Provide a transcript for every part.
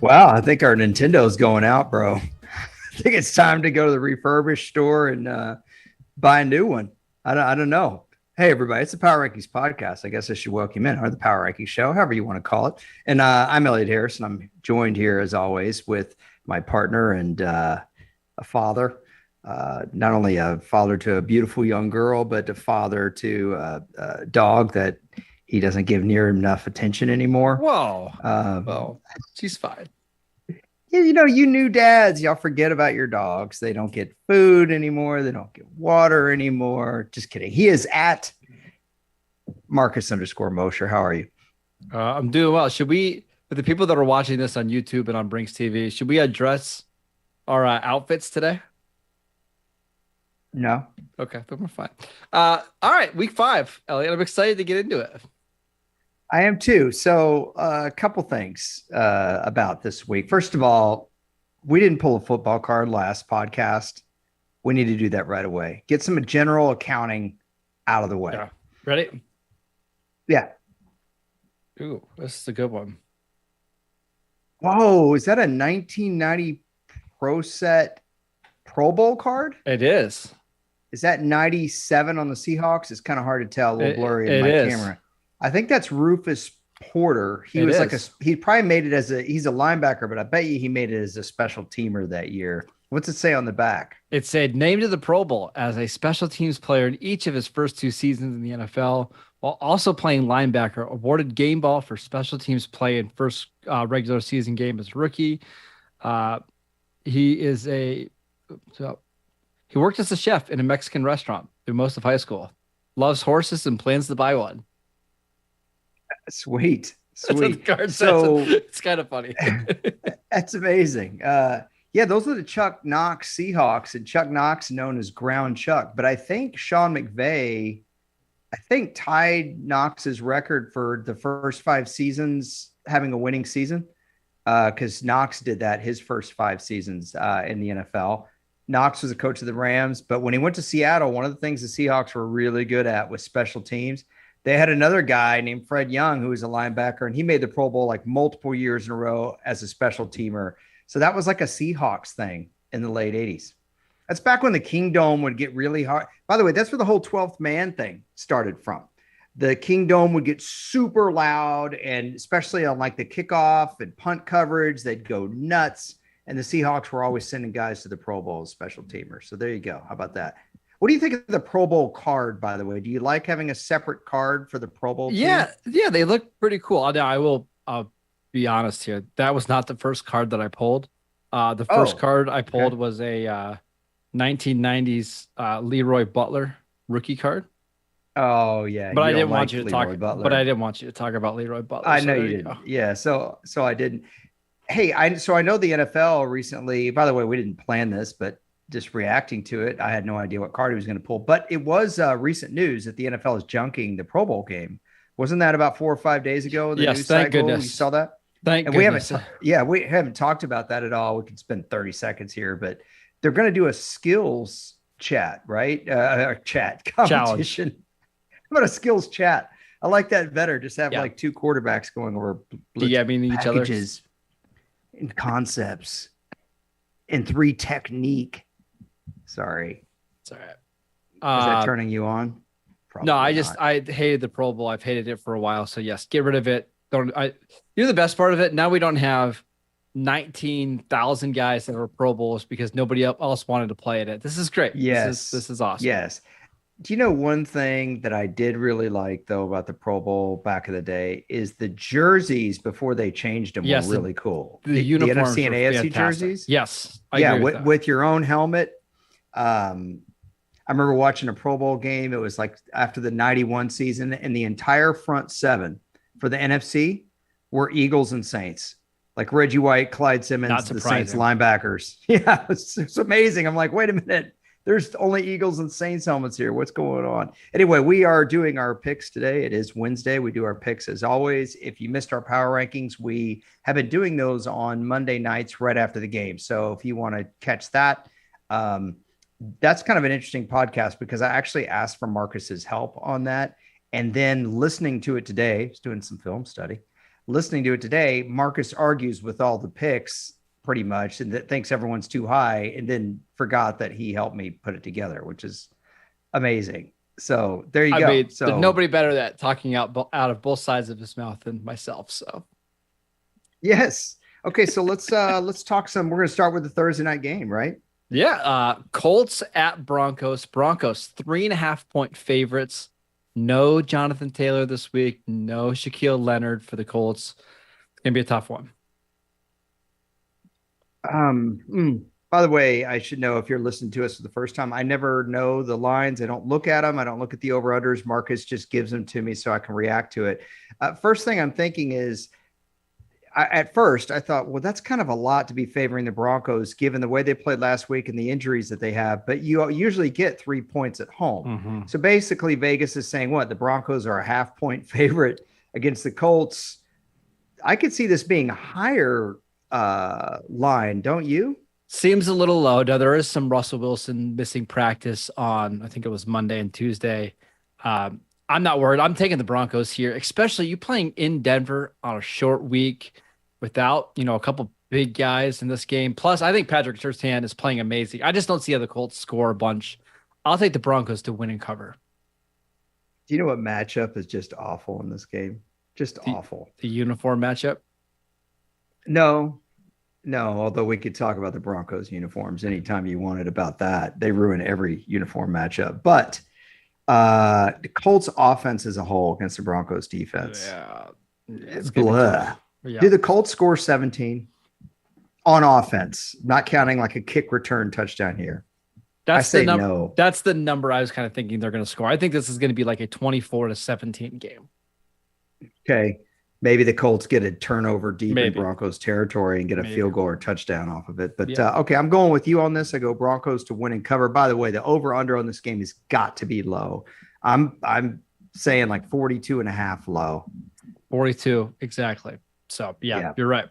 Wow, I think our Nintendo's going out, bro. I think it's time to go to the refurbished store and buy a new one. I don't know. Hey, everybody, it's the Power Rankings podcast. I guess I should welcome you in, or the Power Rankings show, however you want to call it. And I'm Elliot Harrison. I'm joined here, as always, with my partner and a father. Not only a father to a beautiful young girl, but a father to a dog that he doesn't give near enough attention anymore. Whoa. Well, she's fine. Yeah, you new dads, y'all forget about your dogs. They don't get food anymore. They don't get water anymore. Just kidding. He is at Marcus_Mosher. How are you? I'm doing well. Should we, for the people that are watching this on YouTube and on Brinks TV, should we address our outfits today? No. Okay, then we're fine. All right, week 5, Elliot. I'm excited to get into it. I am too. So a couple things about this week. First of all, we didn't pull a football card last podcast. We need to do that right away. Get some general accounting out of the way. Yeah. Ready? Yeah. Ooh, this is a good one. Whoa, is that a 1990 Pro Set Pro Bowl card? It is. Is that 97 on the Seahawks? It's kind of hard to tell. A little blurry in my camera. I think that's Rufus Porter. He probably made it he's a linebacker, but I bet you he made it as a special teamer that year. What's it say on the back? It said named to the Pro Bowl as a special teams player in each of his first 2 seasons in the NFL, while also playing linebacker, awarded game ball for special teams play in first regular season game as rookie. He worked as a chef in a Mexican restaurant through most of high school, loves horses and plans to buy one. Sweet. So it's kind of funny. That's amazing. Yeah, those are the Chuck Knox Seahawks, and Chuck Knox known as Ground Chuck. But I think Sean McVay, tied Knox's record for the first 5 seasons having a winning season, because Knox did that his first 5 seasons in the NFL. Knox was a coach of the Rams, but when he went to Seattle, one of the things the Seahawks were really good at was special teams. They had another guy named Fred Young, who was a linebacker, and he made the Pro Bowl like multiple years in a row as a special teamer. So that was like a Seahawks thing in the late 80s. That's back when the Kingdome would get really hard. By the way, that's where the whole 12th man thing started from. The Kingdome would get super loud, and especially on like the kickoff and punt coverage, they'd go nuts. And the Seahawks were always sending guys to the Pro Bowl as special teamers. So there you go. How about that? What do you think of the Pro Bowl card, by the way? Do you like having a separate card for the Pro Bowl team? Yeah, they look pretty cool. Now, I will be honest here. That was not the first card that I pulled. The first card I pulled was a 1990s Leroy Butler rookie card. Oh, yeah. But I didn't want you to talk about Leroy Butler. I know you didn't. Yeah, so I didn't. Hey, I know the NFL recently, by the way, we didn't plan this, but just reacting to it, I had no idea what card he was going to pull. But it was recent news that the NFL is junking the Pro Bowl game. Wasn't that about 4 or 5 days ago? Yes, thank goodness. You saw that? Thank goodness. We haven't talked about that at all. We could spend 30 seconds here, but they're going to do a skills chat, right? Chat competition. Challenge. How about a skills chat? I like that better. Just have like 2 quarterbacks going over each other and concepts and 3 technique. Sorry. It's all right. Is that turning you on? Probably no, I hated the Pro Bowl. I've hated it for a while. So yes, get rid of it. You're the best part of it. Now we don't have 19,000 guys that are Pro Bowls because nobody else wanted to play in it. This is great. Yes. This is awesome. Yes. Do you know one thing that I did really like though about the Pro Bowl back in the day is the jerseys before they changed them were really cool. The uniforms, the NFC and AFC jerseys. Yes. With your own helmet. I remember watching a Pro Bowl game. It was like after the 91 season, and the entire front 7 for the NFC were Eagles and Saints. Like Reggie White, Clyde Simmons, the Saints linebackers. Yeah, it's amazing. I'm like, wait a minute. There's only Eagles and Saints helmets here. What's going on? Anyway, we are doing our picks today. It is Wednesday. We do our picks as always. If you missed our power rankings, we have been doing those on Monday nights right after the game. So if you want to catch that, that's kind of an interesting podcast because I actually asked for Marcus's help on that. And then listening to it today, I was doing some film study. listening to it today, Marcus argues with all the picks pretty much and that thinks everyone's too high and then forgot that he helped me put it together, which is amazing. So there you go. Mean, so there's nobody better at talking out of both sides of his mouth than myself. So yes. Okay. So let's talk some. We're going to start with the Thursday night game, right? Yeah. Colts at Broncos. Broncos 3.5-point favorites. No Jonathan Taylor this week. No Shaquille Leonard for the Colts. It's gonna be a tough one. By the way, I should know if you're listening to us for the first time, I never know the lines. I don't look at them. I don't look at the over-unders. Marcus just gives them to me so I can react to it. First thing I'm thinking is, at first I thought, well, that's kind of a lot to be favoring the Broncos given the way they played last week and the injuries that they have, but you usually get 3 points at home. Mm-hmm. So basically Vegas is saying what? The Broncos are a half-point favorite against the Colts. I could see this being a higher line, don't you? Seems a little low. Now, there is some Russell Wilson missing practice on, I think it was Monday and Tuesday. I'm not worried. I'm taking the Broncos here, especially you playing in Denver on a short week without, a couple big guys in this game. Plus, I think Patrick Surtain is playing amazing. I just don't see how the Colts score a bunch. I'll take the Broncos to win and cover. Do you know what matchup is just awful in this game? Just awful. The uniform matchup? No, although we could talk about the Broncos uniforms anytime you wanted about that. They ruin every uniform matchup. But the Colts offense as a whole against the Broncos defense. Yeah. It's blah. Yeah. Do the Colts score 17 on offense, not counting like a kick return touchdown here? That's the number. No. That's the number I was kind of thinking they're going to score. I think this is going to be like a 24-17 game. Okay. Maybe the Colts get a turnover deep in Broncos territory and get a field goal or touchdown off of it. But okay, I'm going with you on this. I go Broncos to win and cover. By the way, the over-under on this game has got to be low. I'm saying like 42.5 low. 42, exactly. So, yeah. You're right.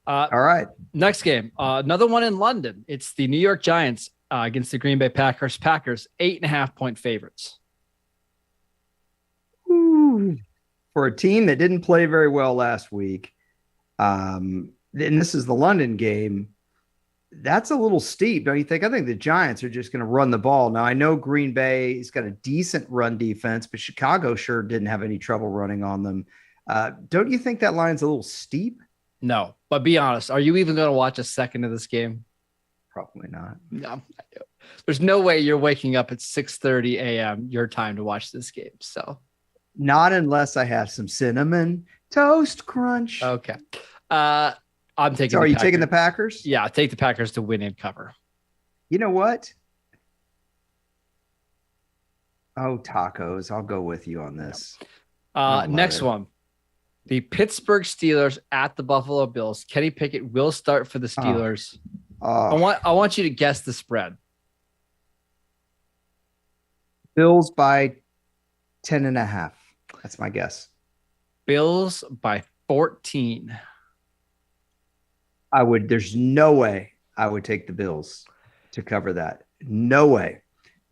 All right. Next game, another one in London. It's the New York Giants against the Green Bay Packers. Packers, 8.5-point favorites. Ooh. For a team that didn't play very well last week, and this is the London game, that's a little steep, don't you think? I think the Giants are just going to run the ball. Now, I know Green Bay's got a decent run defense, but Chicago sure didn't have any trouble running on them. Don't you think that line's a little steep? No, but be honest. Are you even going to watch a second of this game? Probably not. No, there's no way you're waking up at 6:30 a.m. your time to watch this game. So. Not unless I have some cinnamon toast crunch. Okay. I'm taking. So are you taking the Packers? Yeah, take the Packers to win and cover. You know what? Oh, tacos. I'll go with you on this. Next one. The Pittsburgh Steelers at the Buffalo Bills. Kenny Pickett will start for the Steelers. I want you to guess the spread. Bills by 10.5. That's my guess. Bills by 14. There's no way I would take the Bills to cover that. No way.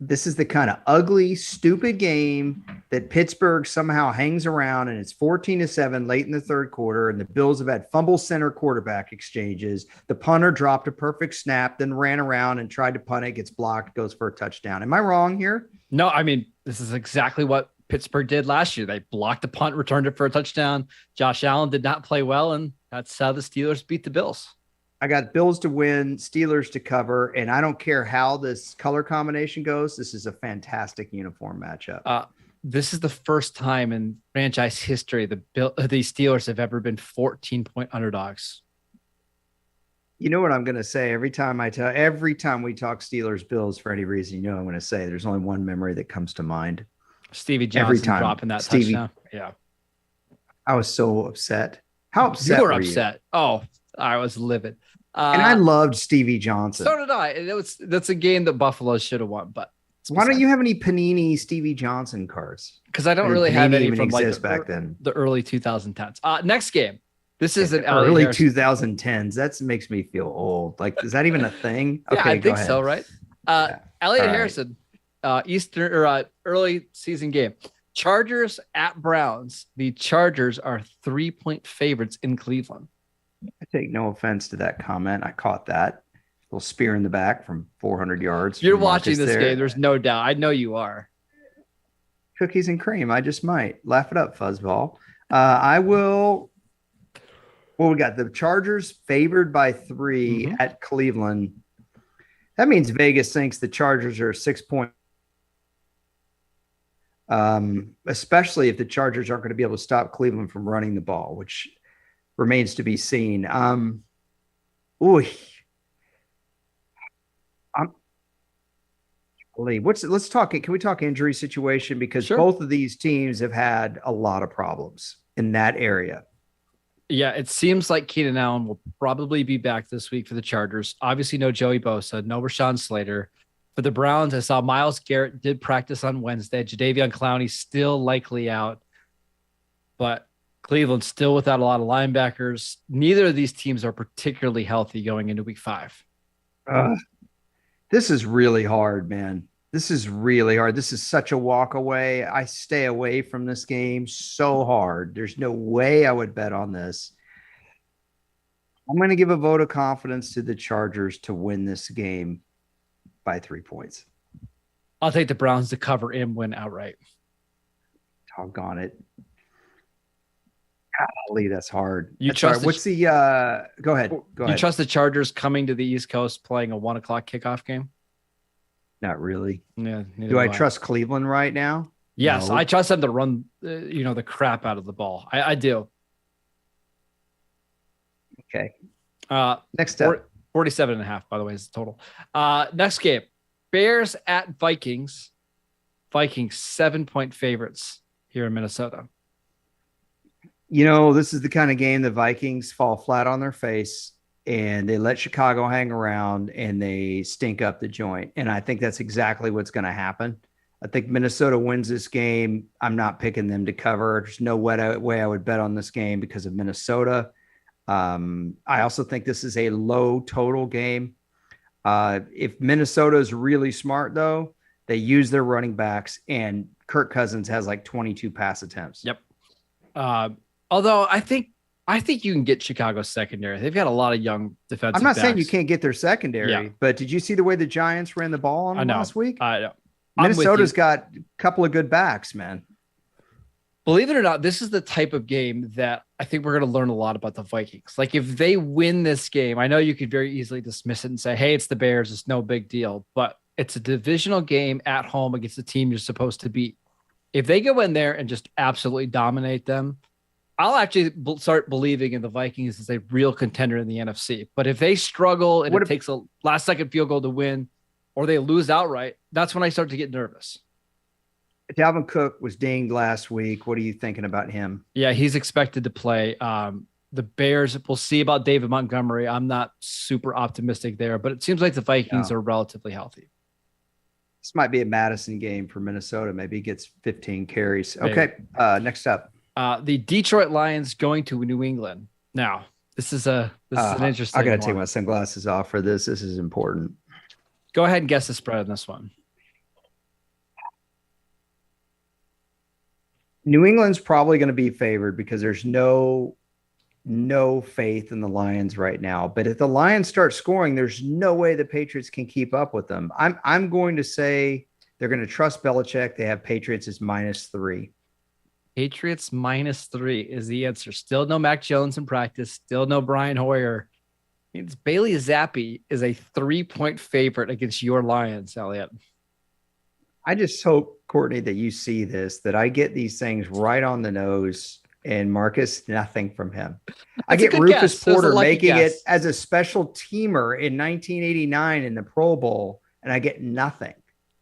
This is the kind of ugly, stupid game that Pittsburgh somehow hangs around, and it's 14-7 late in the third quarter, and the Bills have had fumble center quarterback exchanges. The punter dropped a perfect snap, then ran around and tried to punt it, gets blocked, goes for a touchdown. Am I wrong here? No, I mean, this is exactly what Pittsburgh did last year. They blocked the punt, returned it for a touchdown. Josh Allen did not play well, and that's how the Steelers beat the Bills. I got Bills to win, Steelers to cover, and I don't care how this color combination goes. This is a fantastic uniform matchup. This is the first time in franchise history the Steelers have ever been 14-point underdogs. You know what I'm going to say every time we talk Steelers Bills for any reason, I'm going to say there's only one memory that comes to mind. Stevie Johnson dropping that touchdown. Yeah. I was so upset. How upset you were upset? You? Oh, I was livid. And I loved Stevie Johnson. So did I. That's a game that Buffalo should have won. But why don't you have any Panini Stevie Johnson cards? Because I don't really have any from back then. The early 2010s. Next game. This is an early 2010s. That makes me feel old. Like, is that even a thing? Okay, yeah, I think so. Right. Elliot Harrison. Early season game. Chargers at Browns. The Chargers are 3-point favorites in Cleveland. I take no offense to that comment. I caught that. A little spear in the back from 400 yards. You're watching this game. There's no doubt. I know you are. Cookies and cream. I just might. Laugh it up, Fuzzball. I will. Well, we got the Chargers favored by 3 at Cleveland. That means Vegas thinks the Chargers are 6-point. Especially if the Chargers aren't going to be able to stop Cleveland from running the ball, which remains to be seen. Let's talk. Can we talk injury situation? Because both of these teams have had a lot of problems in that area. Yeah, it seems like Keenan Allen will probably be back this week for the Chargers. Obviously, no Joey Bosa, no Rashawn Slater. For the Browns, I saw Myles Garrett did practice on Wednesday. Jadeveon Clowney still likely out. But Cleveland still without a lot of linebackers. Neither of these teams are particularly healthy going into week 5. This is really hard, man. This is really hard. This is such a walk away. I stay away from this game so hard. There's no way I would bet on this. I'm going to give a vote of confidence to the Chargers to win this game by 3 points. I'll take the Browns to cover and win outright. Doggone it. Golly, that's hard. You that's trust hard. What's the go ahead. You trust the Chargers coming to the East Coast playing a 1:00 kickoff game? Not really. Yeah. Do I trust Cleveland right now? Yes, no. I trust them to run the crap out of the ball. I do. Okay. Next up. 47.5, by the way, is the total. Next game. Bears at Vikings. Vikings 7-point favorites here in Minnesota. This is the kind of game the Vikings fall flat on their face and they let Chicago hang around and they stink up the joint. And I think that's exactly what's going to happen. I think Minnesota wins this game. I'm not picking them to cover. There's no way I would bet on this game because of Minnesota. I also think this is a low total game. If Minnesota is really smart, though, they use their running backs, and Kirk Cousins has like 22 pass attempts. Yep. Although I think you can get Chicago's secondary. They've got a lot of young defensive I'm not backs. saying you can't get their secondary, but did you see the way the Giants ran the ball on them last week? I know. Minnesota's got a couple of good backs, man. Believe it or not, this is the type of game that I think we're going to learn a lot about the Vikings. Like if they win this game, I know you could very easily dismiss it and say, hey, it's the Bears. It's no big deal. But it's a divisional game at home against the team you're supposed to beat. If they go in there and just absolutely dominate them, I'll actually start believing in the Vikings as a real contender in the NFC. But if they struggle and it takes a last-second field goal to win, or they lose outright, that's when I start to get nervous. Dalvin Cook was dinged last week. What are you thinking about him? Yeah, he's expected to play. The Bears, we'll see about David Montgomery. I'm not super optimistic there, but it seems like the Vikings are relatively healthy. This might be a Madison game for Minnesota. Maybe he gets 15 carries. Okay, next up. The Detroit Lions going to New England. Now, this is an interesting I got to take my sunglasses off for this. This is important. Go ahead and guess the spread on this one. New England's probably going to be favored because there's no faith in the Lions right now. But if the Lions start scoring, there's no way the Patriots can keep up with them. I'm going to say they're going to trust Belichick. They have Patriots as -3. Patriots -3 is the answer. Still no Mac Jones in practice. Still no Brian Hoyer. It's Bailey Zappi is a 3-point favorite against your Lions, Elliot. I just hope, Courtney, that you see this, that I get these things right on the nose, and Marcus, nothing from him. I get Rufus Porter making it as a special teamer in 1989 in the Pro Bowl, and I get nothing.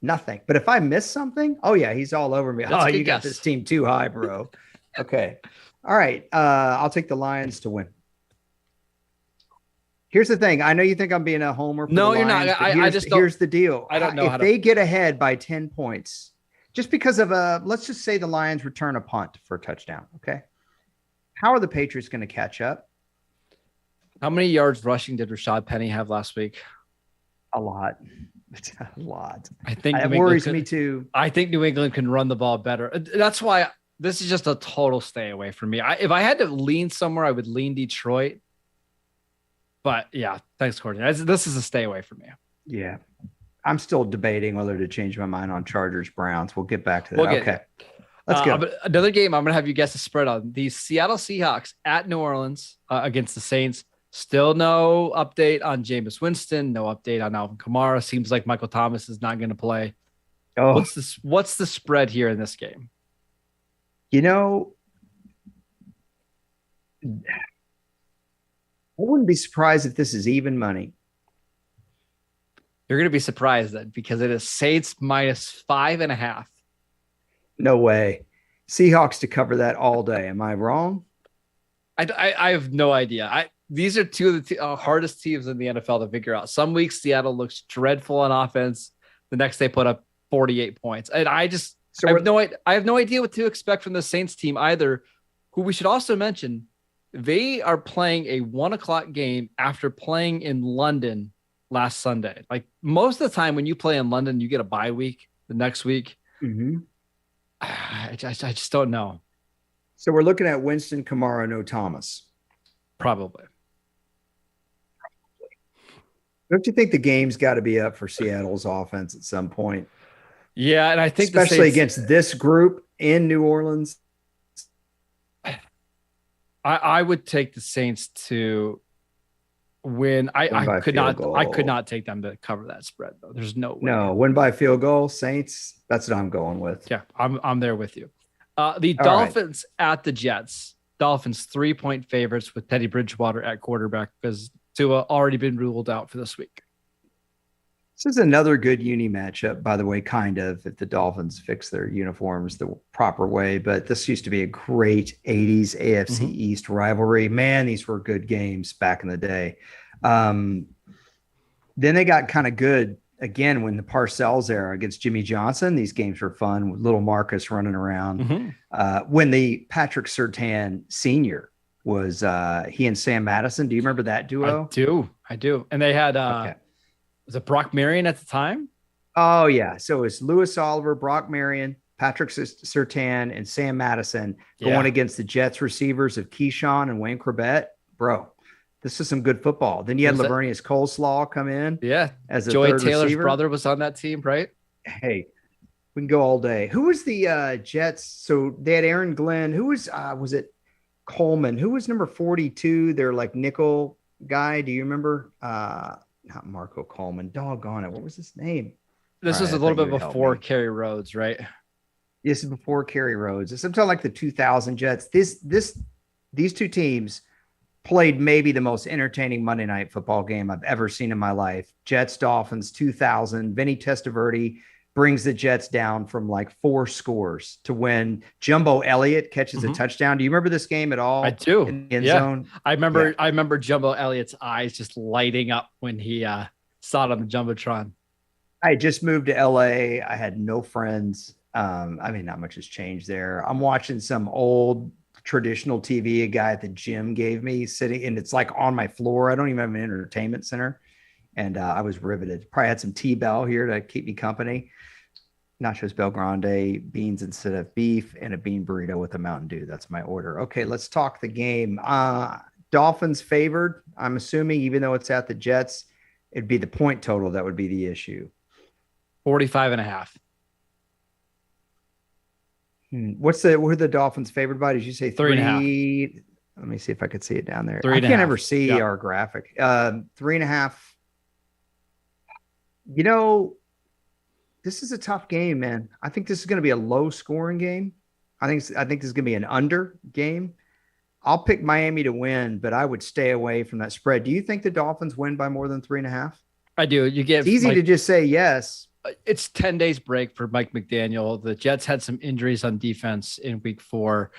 Nothing. But if I miss something, oh, yeah, he's all over me. Oh, you got this team too high, bro. Okay. All right. I'll take the Lions to win. Here's the thing. I know you think I'm being a homer. No, you're not. Here's the deal. I don't know if they get ahead by 10 points, just because of let's just say the Lions return a punt for a touchdown. Okay. How are the Patriots going to catch up? How many yards rushing did Rashad Penny have last week? A lot. It's a lot. I think It worries me too. I think New England can run the ball better. That's why this is just a total stay away from me. If I had to lean somewhere, I would lean Detroit. But yeah, thanks, Courtney. This is a stay away from me. Yeah. I'm still debating whether to change my mind on Chargers Browns. We'll get back to that. Okay. Let's go. Another game I'm going to have you guess the spread on. The Seattle Seahawks at New Orleans against the Saints. Still no update on Jameis Winston. No update on Alvin Kamara. Seems like Michael Thomas is not going to play. Oh. What's the spread here in this game? You know, I wouldn't be surprised if this is even money. You're going to be surprised then because it is Saints -5.5. No way. Seahawks to cover that all day. Am I wrong? I have no idea. These are two of the hardest teams in the NFL to figure out. Some weeks Seattle looks dreadful on offense. The next they put up 48 points. And I have no idea what to expect from the Saints team either, who we should also mention. They are playing a 1:00 game after playing in London last Sunday. Like most of the time when you play in London, you get a bye week the next week. Mm-hmm. I just don't know. So we're looking at Winston, Kamara, no Thomas. Probably. Don't you think the game's got to be up for Seattle's offense at some point? Yeah, and I think especially against this group in New Orleans. I would take the Saints to win. I could not take them to cover that spread though. There's no way. No, win by field goal, Saints. That's what I'm going with. Yeah, I'm there with you. The Dolphins at the Jets. Dolphins 3-point favorites with Teddy Bridgewater at quarterback because Tua already been ruled out for this week. This is another good uni matchup, by the way, kind of, if the Dolphins fix their uniforms the proper way. But this used to be a great 80s AFC East rivalry. Man, these were good games back in the day. Then they got kind of good again when the Parcells era against Jimmy Johnson. These games were fun with little Marcus running around. When the Patrick Surtain Sr. was he and Sam Madison. Do you remember that duo? I do. And they had was it Brock Marion at the time? Oh, yeah. So it's Louis Oliver, Brock Marion, Patrick Surtain, and Sam Madison going against the Jets receivers of Keyshawn and Wayne Corbett. Bro, this is some good football. Then you had Lavernius Coleslaw come in. Yeah. As a Joey third Taylor's receiver. brother was on that team, right? Hey, we can go all day. Who was the Jets? So they had Aaron Glenn. Who was it Coleman? Who was number 42? Their like nickel guy. Do you remember? Not Marco Coleman. Doggone it. What was his name? This was a little bit before Kerry Rhodes, right? This is before Kerry Rhodes. It's something like the 2000 Jets. These two teams played maybe the most entertaining Monday Night Football game I've ever seen in my life. Jets Dolphins 2000. Vinny Testaverde brings the Jets down from like 4 scores to win. Jumbo Elliott catches a touchdown. Do you remember this game at all? I do. In the end zone? I remember Jumbo Elliott's eyes just lighting up when he saw it on the Jumbotron. I just moved to LA. I had no friends. Not much has changed there. I'm watching some old traditional TV a guy at the gym gave me sitting, and it's like on my floor. I don't even have an entertainment center. And I was riveted. Probably had some T-Bell here to keep me company. Nachos Bel Grande, beans instead of beef, and a bean burrito with a Mountain Dew. That's my order. Okay, let's talk the game. Dolphins favored, I'm assuming, even though it's at the Jets, it'd be the point total that would be the issue. 45.5. What are the Dolphins favored by? Did you say 3.5? Let me see if I could see it down there. 3.5. I can't ever see our graphic. 3.5. You know, this is a tough game, man. I think this is going to be a low scoring game. I think this is going to be an under game. I'll pick Miami to win, but I would stay away from that spread. Do you think the Dolphins win by more than 3.5? I do. It's easy to just say yes. It's 10 days break for Mike McDaniel. The Jets had some injuries on defense in week 4.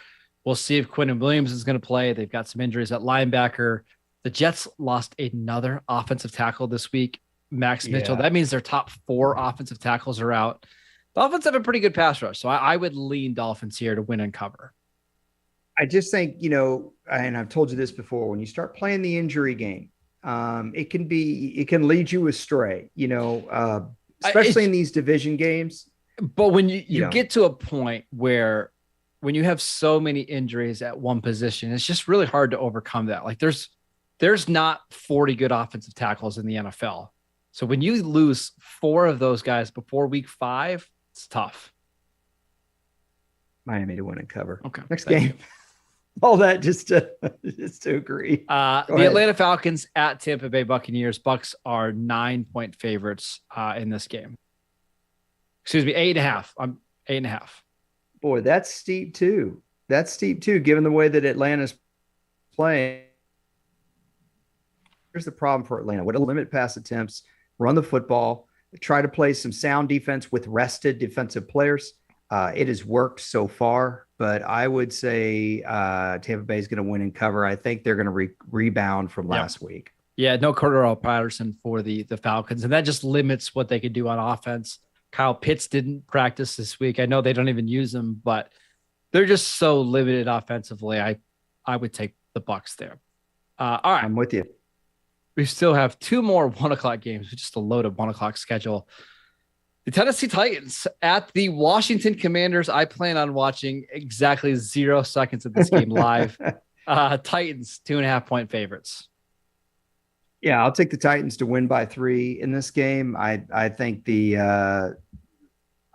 We'll see if Quinnen Williams is going to play. They've got some injuries at linebacker. The Jets lost another offensive tackle this week, Max Mitchell. That means their top 4 offensive tackles are out. Dolphins have a pretty good pass rush, so I would lean Dolphins here to win and cover. I just think, and I've told you this before, when you start playing the injury game, it can lead you astray. especially in these division games. But when you get to a point where when you have so many injuries at one position, it's just really hard to overcome that. Like there's not 40 good offensive tackles in the NFL. So when you lose 4 of those guys before week 5, it's tough. Miami to win and cover. Okay. Next game. All that just to agree. The Atlanta Falcons at Tampa Bay Buccaneers. Bucs are 9-point favorites in this game. Excuse me, 8.5. I'm 8.5. Boy, that's steep too. Given the way that Atlanta's playing. Here's the problem for Atlanta. Would limit pass attempts, run the football, try to play some sound defense with rested defensive players. It has worked so far, but I would say Tampa Bay is going to win and cover. I think they're going to rebound from last week. Yeah, no Cordero Patterson for the Falcons, and that just limits what they could do on offense. Kyle Pitts didn't practice this week. I know they don't even use him, but they're just so limited offensively. I would take the Bucs there. All right. I'm with you. We still have 2 more 1:00 games, just a loaded 1:00 schedule. The Tennessee Titans at the Washington Commanders. I plan on watching exactly 0 seconds of this game live. Titans, 2.5-point favorites. Yeah, I'll take the Titans to win by 3 in this game. I think I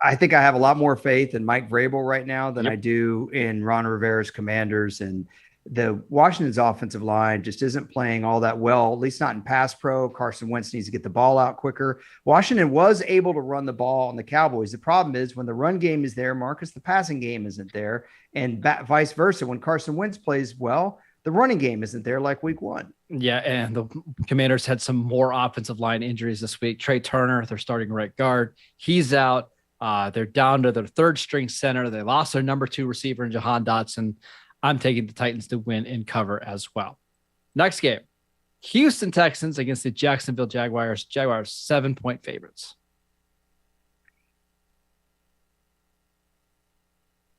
have a lot more faith in Mike Vrabel right now than I do in Ron Rivera's Commanders. And the Washington's offensive line just isn't playing all that well, at least not in pass pro. Carson Wentz needs to get the ball out quicker. Washington was able to run the ball on the Cowboys. The problem is when the run game is there, Marcus, the passing game isn't there, and vice versa. When Carson Wentz plays well, the running game isn't there like week 1. Yeah, and the Commanders had some more offensive line injuries this week. Trey Turner, their starting right guard, he's out. They're down to their 3rd-string center. They lost their number 2 receiver in Jahan Dotson. I'm taking the Titans to win and cover as well. Next game, Houston Texans against the Jacksonville Jaguars. Jaguars 7-point favorites.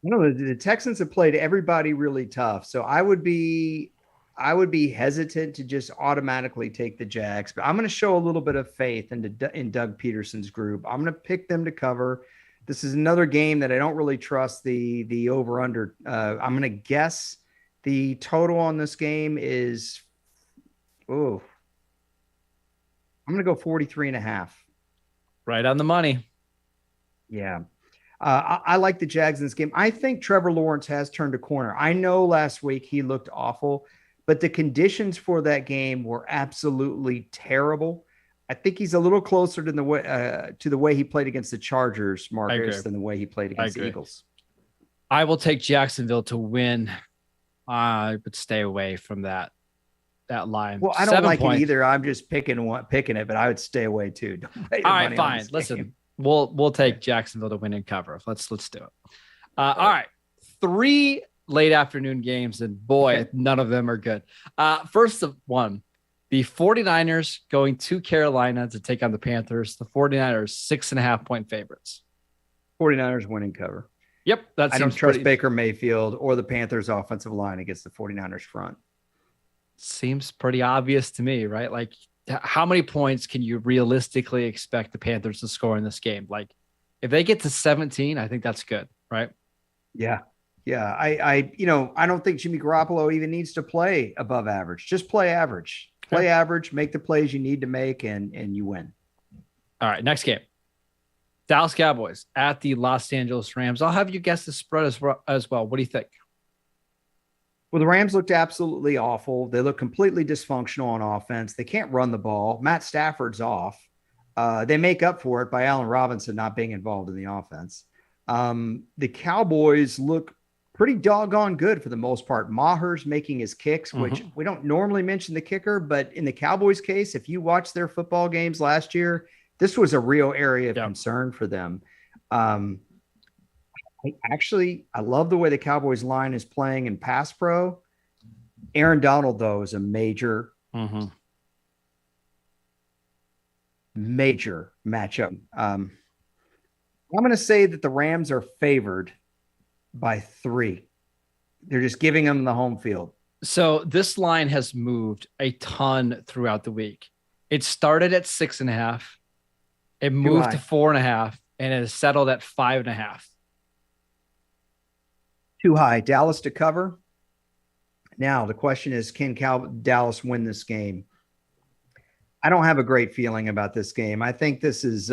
You know, the Texans have played everybody really tough. So I would be hesitant to just automatically take the Jags, but I'm going to show a little bit of faith in Doug Peterson's group. I'm going to pick them to cover. This is another game that I don't really trust the over under. I'm going to guess the total on this game is, I'm going to go 43.5. Right on the money. Yeah. I like the Jags in this game. I think Trevor Lawrence has turned a corner. I know last week he looked awful, but the conditions for that game were absolutely terrible. I think he's a little closer to the way he played against the Chargers, Marcus, than the way he played against the Eagles. I will take Jacksonville to win. I would stay away from that line. Well, I don't like it either. I'm just picking it, but I would stay away too. All right, fine. Listen, we'll take Jacksonville to win and cover. Let's do it. All right, 3 late afternoon games, and boy, none of them are good. First of one. The 49ers going to Carolina to take on the Panthers. The 49ers, 6.5-point favorites. 49ers winning cover. Yep. I don't trust Baker Mayfield or the Panthers offensive line against the 49ers front. Seems pretty obvious to me, right? Like, how many points can you realistically expect the Panthers to score in this game? Like, if they get to 17, I think that's good, right? Yeah. Yeah. I don't think Jimmy Garoppolo even needs to play above average. Just play average. Play average, make the plays you need to make, and you win. All right, next game. Dallas Cowboys at the Los Angeles Rams. I'll have you guess the spread as well. What do you think? Well, the Rams looked absolutely awful. They look completely dysfunctional on offense. They can't run the ball. Matt Stafford's off. They make up for it by Allen Robinson not being involved in the offense. The Cowboys look pretty doggone good for the most part. Maher's making his kicks, which we don't normally mention the kicker, but in the Cowboys case, if you watch their football games last year, this was a real area of concern for them. I love the way the Cowboys line is playing in pass pro. Aaron Donald, though, is a major matchup. I'm going to say that the Rams are favored by 3. They're just giving them the home field. So this line has moved a ton throughout the week. It started at 6.5. It moved to 4.5 and it is settled at 5.5. Too high. Dallas to cover. Now, the question is, can Dallas win this game? I don't have a great feeling about this game. I think this is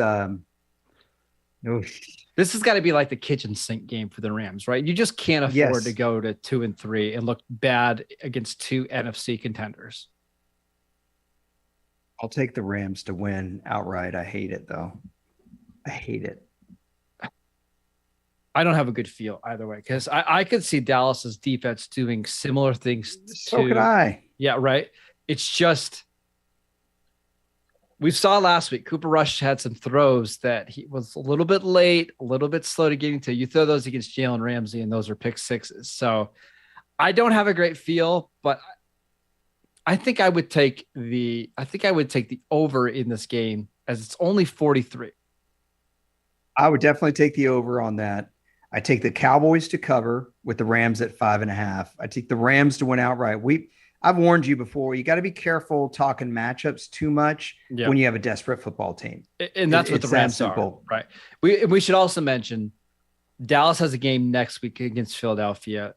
this has got to be like the kitchen sink game for the Rams, right? You just can't afford to go to 2-3 and look bad against two NFC contenders. I'll take the Rams to win outright. I hate it, though. I hate it. I don't have a good feel either way because I could see Dallas's defense doing similar things. So could I. Yeah, right. It's just we saw last week Cooper Rush had some throws that he was a little bit late, a little bit slow to getting to. You throw those against Jalen Ramsey, and those are pick sixes. So I don't have a great feel, but I think I would take the over in this game as it's only 43. I would definitely take the over on that. I take the Cowboys to cover with the Rams at 5.5. I take the Rams to win outright. I've warned you before. You got to be careful talking matchups too much when you have a desperate football team. And that's what the Rams are. Right. We should also mention Dallas has a game next week against Philadelphia.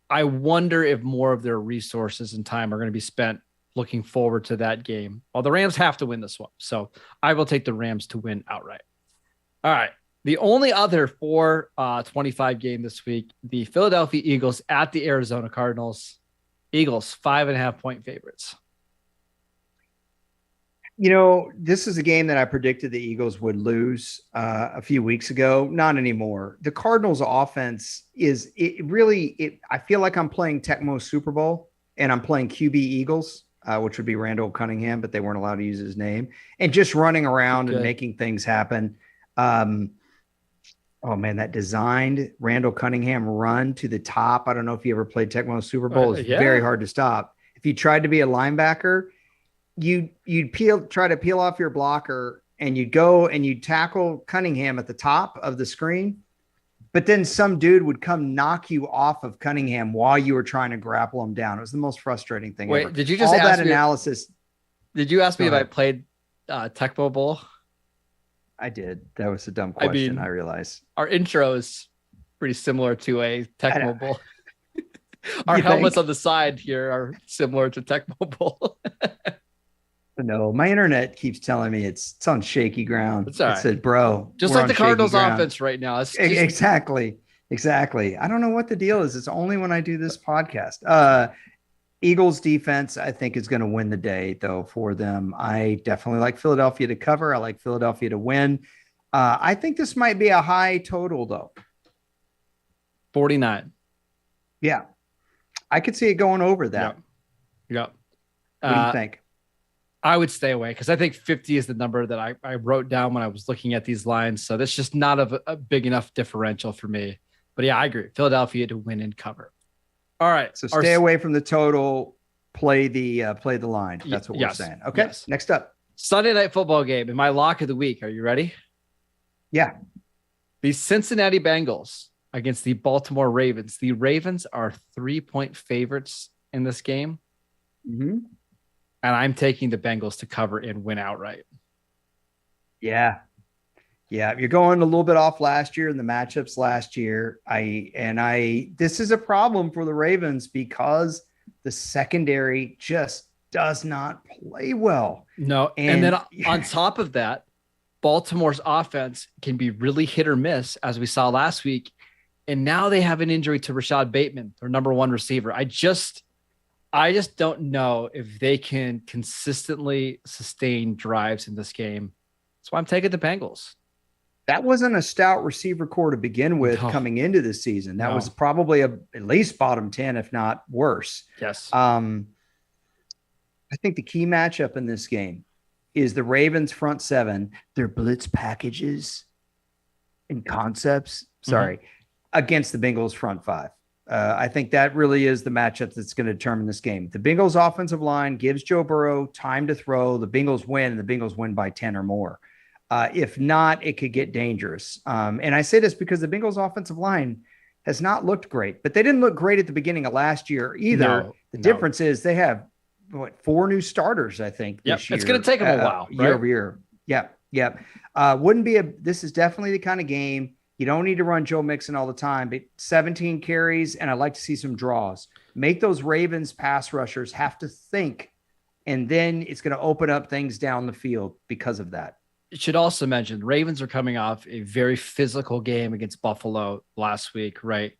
I wonder if more of their resources and time are going to be spent looking forward to that game. Well, the Rams have to win this one. So I will take the Rams to win outright. All right. The only other 4-25 game this week, the Philadelphia Eagles at the Arizona Cardinals. Eagles, 5.5-point favorites. You know, this is a game that I predicted the Eagles would lose a few weeks ago. Not anymore. The Cardinals offense I feel like I'm playing Tecmo Super Bowl and I'm playing QB Eagles, which would be Randall Cunningham, but they weren't allowed to use his name, and just running around and making things happen. Oh man, that designed Randall Cunningham run to the top. I don't know if you ever played Tecmo Super Bowl. It's very hard to stop. If you tried to be a linebacker, you'd try to peel off your blocker and you'd go and you'd tackle Cunningham at the top of the screen. But then some dude would come knock you off of Cunningham while you were trying to grapple him down. It was the most frustrating thing ever. Did you just all that analysis? Did you ask me if I played Tecmo Bowl? I did. That was a dumb question. I realize our intro is pretty similar to a Tecmo Bowl. Our helmets on the side here are similar to Tecmo Bowl. No, my internet keeps telling me it's on shaky ground. It's all right. I said, bro, just like the Cardinals offense right now. Exactly. I don't know what the deal is. It's only when I do this podcast. Eagles defense, I think, is going to win the day, though, for them. I definitely like Philadelphia to cover. I like Philadelphia to win. I think this might be a high total, though. 49. Yeah. I could see it going over that. Yep. What do you think? I would stay away because I think 50 is the number that I wrote down when I was looking at these lines. So that's just not a big enough differential for me. But yeah, I agree. Philadelphia to win and cover. All right. So stay away from the total, play the line. That's what we're saying. Okay. Yes. Next up. Sunday night football game and my lock of the week. Are you ready? Yeah. The Cincinnati Bengals against the Baltimore Ravens. The Ravens are 3-point favorites in this game. Mm-hmm. And I'm taking the Bengals to cover and win outright. Yeah. Yeah, you're going a little bit off last year in the matchups last year. This is a problem for the Ravens because the secondary just does not play well. No. And then on top of that, Baltimore's offense can be really hit or miss, as we saw last week. And now they have an injury to Rashad Bateman, their number one receiver. I just don't know if they can consistently sustain drives in this game. That's why I'm taking the Bengals. That wasn't a stout receiver core to begin with coming into the season. That was probably at least bottom 10, if not worse. Yes. I think the key matchup in this game is the Ravens front seven, their blitz packages and concepts, against the Bengals front five. I think that really is the matchup that's going to determine this game. The Bengals offensive line gives Joe Burrow time to throw. The Bengals win, and the Bengals win by 10 or more. If not, it could get dangerous. And I say this because the Bengals offensive line has not looked great, but they didn't look great at the beginning of last year either. The difference is they have 4 new starters, I think, this year. It's going to take them a while, year over year. Yeah. Yep. This is definitely the kind of game you don't need to run Joe Mixon all the time, but 17 carries, and I'd like to see some draws. Make those Ravens pass rushers have to think, and then it's going to open up things down the field because of that. It should also mention Ravens are coming off a very physical game against Buffalo last week, right?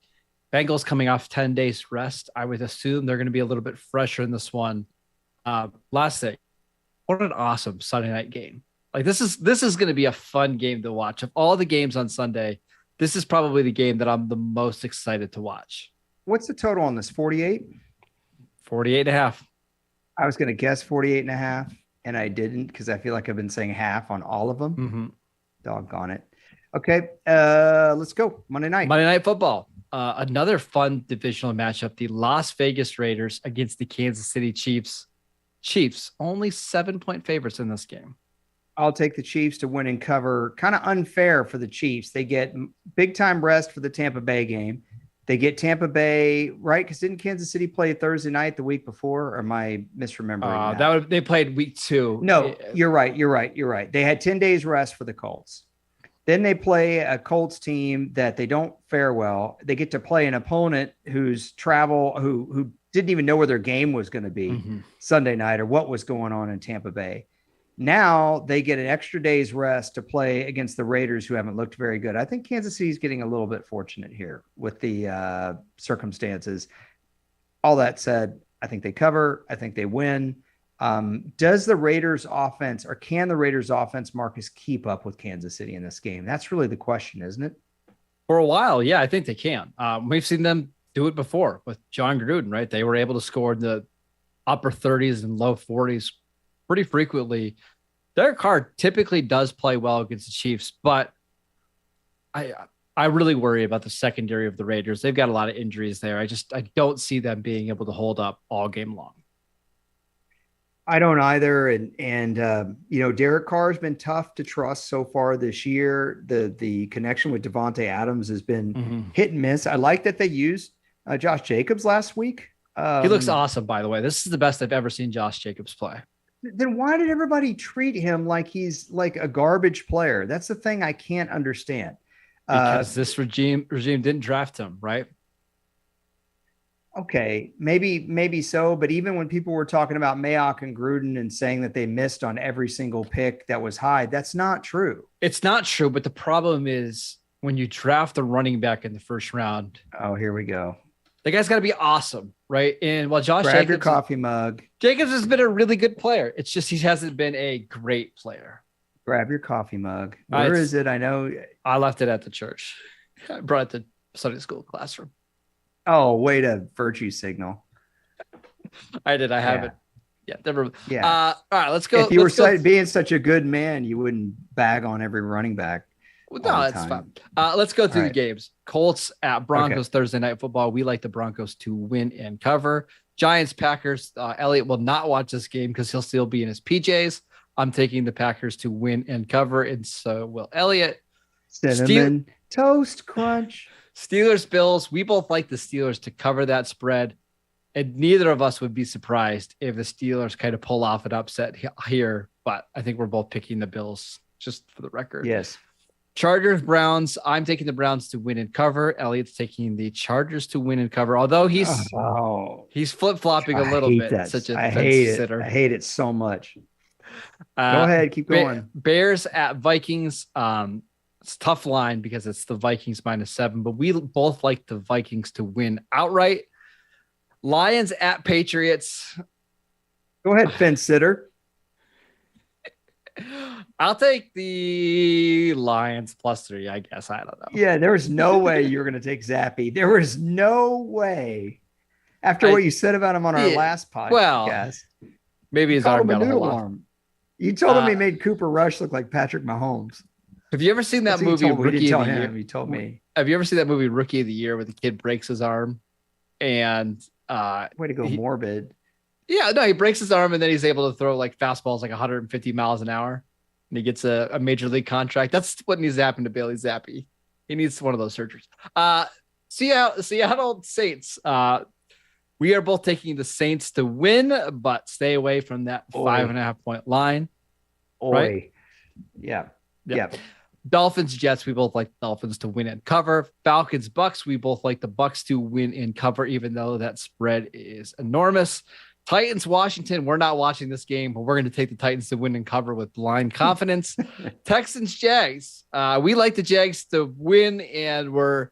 Bengals coming off 10 days rest. I would assume they're going to be a little bit fresher in this one. Last thing, what an awesome Sunday night game. Like this is going to be a fun game to watch. Of all the games on Sunday, this is probably the game that I'm the most excited to watch. What's the total on this? 48? 48.5. I was going to guess 48.5, and I didn't because I feel like I've been saying half on all of them. Mm-hmm. Doggone it. Okay, let's go. Monday Night Football. Another fun divisional matchup. The Las Vegas Raiders against the Kansas City Chiefs. Chiefs, only 7-point favorites in this game. I'll take the Chiefs to win and cover. Kind of unfair for the Chiefs. They get big time rest for the Tampa Bay game. They get Tampa Bay, right? Because didn't Kansas City play Thursday night the week before? Or am I misremembering they played week 2. No, you're right. They had 10 days rest for the Colts. Then they play a Colts team that they don't fare well. They get to play an opponent who didn't even know where their game was going to be Sunday night or what was going on in Tampa Bay. Now they get an extra day's rest to play against the Raiders, who haven't looked very good. I think Kansas City's getting a little bit fortunate here with the circumstances. All that said, I think they cover. I think they win. Does the Raiders offense, or can the Raiders offense, Marcus, keep up with Kansas City in this game? That's really the question, isn't it? For a while, yeah, I think they can. We've seen them do it before with John Gruden, right? They were able to score in the upper 30s and low 40s pretty frequently. Derek Carr typically does play well against the Chiefs, but I really worry about the secondary of the Raiders. They've got a lot of injuries there. I don't see them being able to hold up all game long. I don't either. And Derek Carr has been tough to trust so far this year. The connection with Devontae Adams has been hit and miss. I like that they used Josh Jacobs last week. He looks awesome, by the way. This is the best I've ever seen Josh Jacobs play. Then why did everybody treat him like he's like a garbage player? That's the thing I can't understand. Because this regime didn't draft him, right? Okay, maybe so. But even when people were talking about Mayock and Gruden and saying that they missed on every single pick that was high, that's not true. It's not true. But the problem is when you draft a running back in the first round. Oh, here we go. The guy's got to be awesome, right? And while Grab your coffee mug. Jacobs has been a really good player. It's just he hasn't been a great player. Grab your coffee mug. Where is it? I know. I left it at the church. I brought it to Sunday school classroom. Oh, way to virtue signal. I did. I have it. Yeah. Never. Yeah. All right. Let's go. If you were being such a good man, you wouldn't bag on every running back. No, that's fine. Let's go through the games. Colts at Broncos Thursday Night Football. We like the Broncos to win and cover. Giants, Packers. Elliot will not watch this game because he'll still be in his PJs. I'm taking the Packers to win and cover, and so will Elliot. Cinnamon Toast Crunch. Steelers, Bills. We both like the Steelers to cover that spread, and neither of us would be surprised if the Steelers kind of pull off an upset here, but I think we're both picking the Bills, just for the record. Yes. Chargers, Browns. I'm taking the Browns to win and cover. Elliot's taking the Chargers to win and cover. Although he's flip-flopping a little bit. I hate it. I hate it so much. Go ahead. Keep going. Bears at Vikings. It's a tough line because it's the Vikings -7, but we both like the Vikings to win outright. Lions at Patriots. Go ahead, fence sitter. I'll take the Lions +3, I guess. I don't know. Yeah, there was no way you were going to take Zappy. There was no way. After what you said about him on our last podcast. Well, maybe his arm got a whole lot. You told him he made Cooper Rush look like Patrick Mahomes. Have you ever seen that movie, Rookie of the Year? He told me. Have you ever seen that movie, Rookie of the Year, where the kid breaks his arm? And way to go, morbid. Yeah, no, he breaks his arm and then he's able to throw like fastballs like 150 miles an hour. And he gets a major league contract. That's what needs to happen to Bailey Zappi. He needs one of those surgeries. Seattle Saints. We are both taking the Saints to win, but stay away from that 5.5 point line. Right? Yeah. Yeah. Dolphins, Jets, we both like Dolphins to win and cover. Falcons, Bucks, we both like the Bucks to win and cover, even though that spread is enormous. Titans, Washington, we're not watching this game, but we're going to take the Titans to win and cover with blind confidence. Texans, Jags, we like the Jags to win, and we're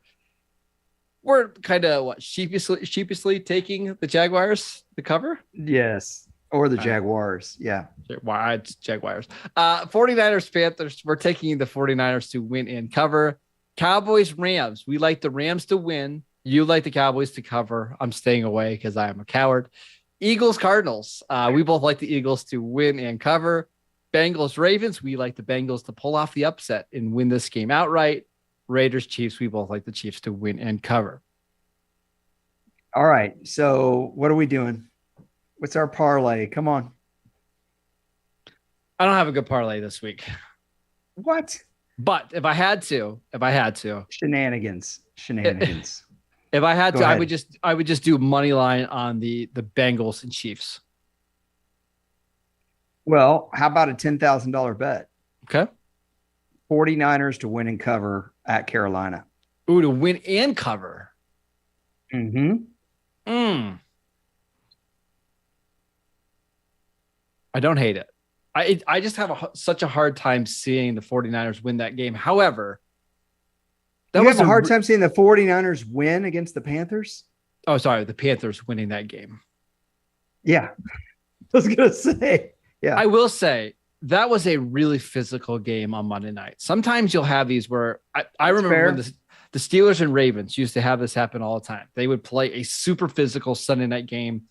kind of sheepishly taking the Jaguars to cover. Yes. Or the Jaguars. Yeah. Why it's Jaguars. 49ers, Panthers. We're taking the 49ers to win and cover. Cowboys, Rams. We like the Rams to win. You like the Cowboys to cover. I'm staying away because I am a coward. Eagles, Cardinals. We both like the Eagles to win and cover. Bengals, Ravens. We like the Bengals to pull off the upset and win this game outright. Raiders, Chiefs. We both like the Chiefs to win and cover. All right. So what are we doing? What's our parlay? Come on. I don't have a good parlay this week. What? But if I had to, shenanigans. If I had to, I would just do money line on the Bengals and Chiefs. Well, how about a $10,000 bet? Okay. 49ers to win and cover at Carolina. Ooh, to win and cover. Mm-hmm. I don't hate it. I just have such a hard time seeing the 49ers win that game. However, that was a hard time seeing the 49ers win against the Panthers. Oh, sorry. The Panthers winning that game. Yeah. I was going to say, yeah. I will say that was a really physical game on Monday night. Sometimes you'll have these where I remember when the Steelers and Ravens used to have this happen all the time. They would play a super physical Sunday night game.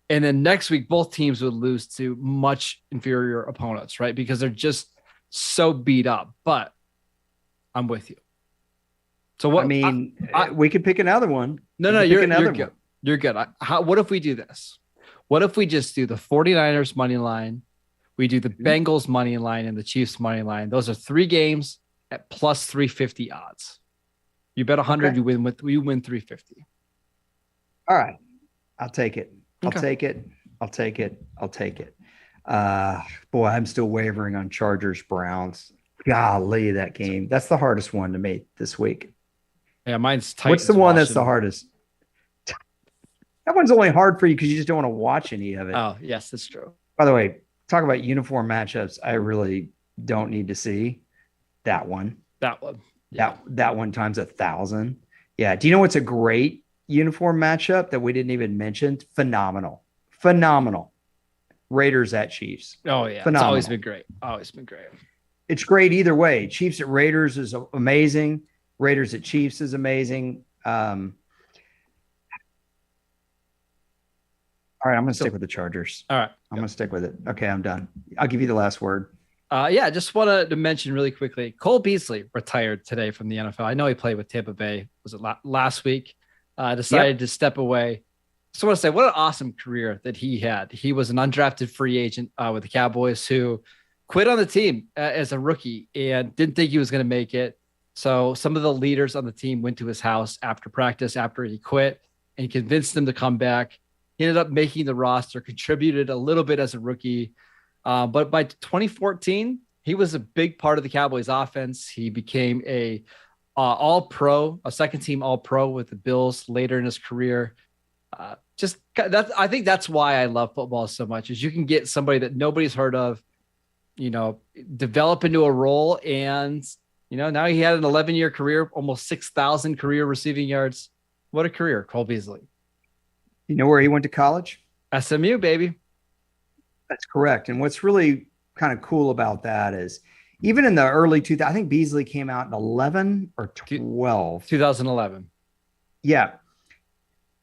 And then next week, both teams would lose to much inferior opponents, right? Because they're just so beat up. But I'm with you. So what? I mean, we could pick another one. No, you're good. You're good. What if we do this? What if we just do the 49ers money line? We do the Bengals money line and the Chiefs money line. Those are 3 games at plus 350 odds. You bet 100, okay. you win 350. All right. I'll take it. I'll take it. Boy, I'm still wavering on Chargers Browns. Golly, that game. That's the hardest one to make this week. Yeah, mine's tight. What's the one that's the hardest? That one's only hard for you because you just don't want to watch any of it. Oh, yes, that's true. By the way, talk about uniform matchups. I really don't need to see that one. That one. Yeah. That one times 1,000. Yeah. Do you know what's a great uniform matchup that we didn't even mention? Phenomenal. Raiders at Chiefs. Oh, yeah. Phenomenal. It's always been great. It's great either way. Chiefs at Raiders is amazing. Raiders at Chiefs is amazing. All right, I'm going to stick with the Chargers. All right. I'm going to stick with it. Okay, I'm done. I'll give you the last word. Yeah, just wanted to mention really quickly, Cole Beasley retired today from the NFL. I know he played with Tampa Bay. Was it last week? Decided to step away. So I want to say, what an awesome career that he had. He was an undrafted free agent with the Cowboys who quit on the team as a rookie and didn't think he was going to make it. So some of the leaders on the team went to his house after practice, after he quit, and convinced him to come back. He ended up making the roster, contributed a little bit as a rookie. But by 2014, he was a big part of the Cowboys offense. He became a all-pro, a second-team all-pro with the Bills later in his career. I think that's why I love football so much, is you can get somebody that nobody's heard of, develop into a role. And, now he had an 11-year career, almost 6,000 career receiving yards. What a career, Cole Beasley. You know where he went to college? SMU, baby. That's correct. And what's really kind of cool about that is even in the early 2000s, I think Beasley came out in 11 or 12. 2011. Yeah.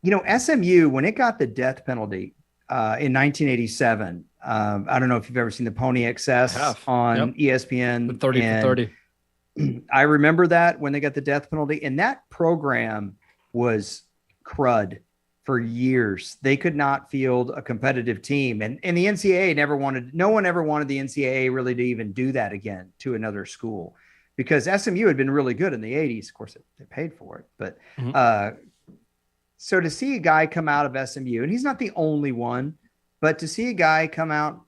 SMU, when it got the death penalty in 1987, I don't know if you've ever seen the Pony XS on ESPN. The 30 for 30. I remember that when they got the death penalty, and that program was crud for years. They could not field a competitive team. And the NCAA no one ever wanted the NCAA really to even do that again to another school, because SMU had been really good in the 80s. Of course, they paid for it. But so to see a guy come out of SMU, and he's not the only one, but to see a guy come out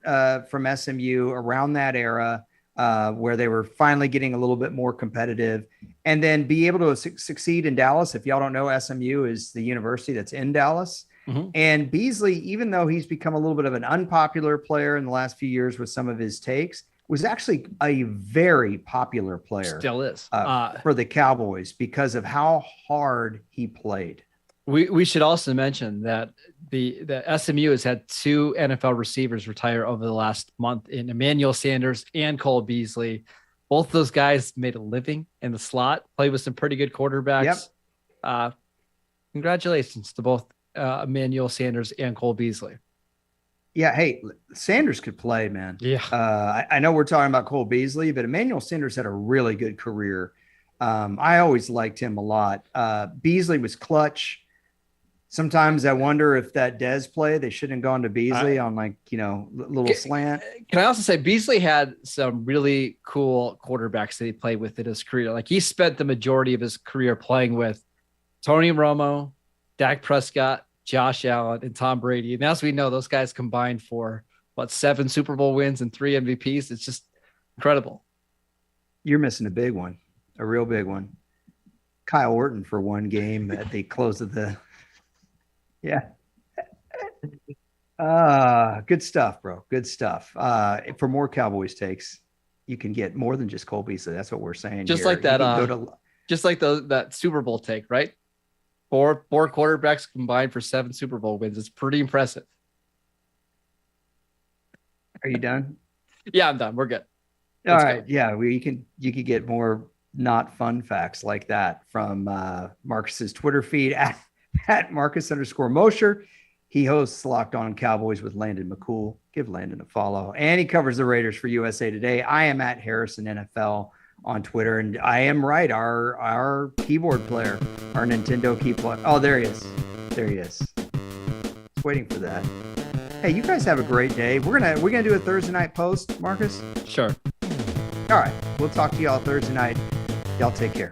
from SMU around that era, where they were finally getting a little bit more competitive, and then be able to succeed in Dallas. If y'all don't know, SMU is the university that's in Dallas. Mm-hmm. And Beasley, even though he's become a little bit of an unpopular player in the last few years with some of his takes, was actually a very popular player. Still is for the Cowboys because of how hard he played. We should also mention that the SMU has had 2 NFL receivers retire over the last month in Emmanuel Sanders and Cole Beasley. Both those guys made a living in the slot, played with some pretty good quarterbacks. Yep. Congratulations to both Emmanuel Sanders and Cole Beasley. Yeah, hey, Sanders could play, man. Yeah. I know we're talking about Cole Beasley, but Emmanuel Sanders had a really good career. I always liked him a lot. Beasley was clutch. Sometimes I wonder if that Dez play, they shouldn't have gone to Beasley on little slant. Can I also say Beasley had some really cool quarterbacks that he played with in his career. Like he spent the majority of his career playing with Tony Romo, Dak Prescott, Josh Allen, and Tom Brady. And as we know, those guys combined for 7 Super Bowl wins and 3 MVPs. It's just incredible. You're missing a big one, a real big one. Kyle Orton for one game at the close of the. Yeah. Good stuff, bro. Good stuff. For more Cowboys takes, you can get more than just Cole Beasley. That's what we're saying. Just here. Like that. Just like that Super Bowl take, right? Four quarterbacks combined for 7 Super Bowl wins. It's pretty impressive. Are you done? Yeah, I'm done. We're good. All right. Yeah, you could get more not fun facts like that from Marcus's Twitter feed at Marcus_Mosher. He hosts Locked On Cowboys with Landon McCool. Give Landon a follow. And he covers the Raiders for USA Today. I am at Harrison NFL on Twitter. And I am right. Our keyboard player, our Nintendo keyboard. Oh, there he is. There he is. Just waiting for that. Hey, you guys have a great day. We're gonna do a Thursday night post, Marcus? Sure. All right. We'll talk to y'all Thursday night. Y'all take care.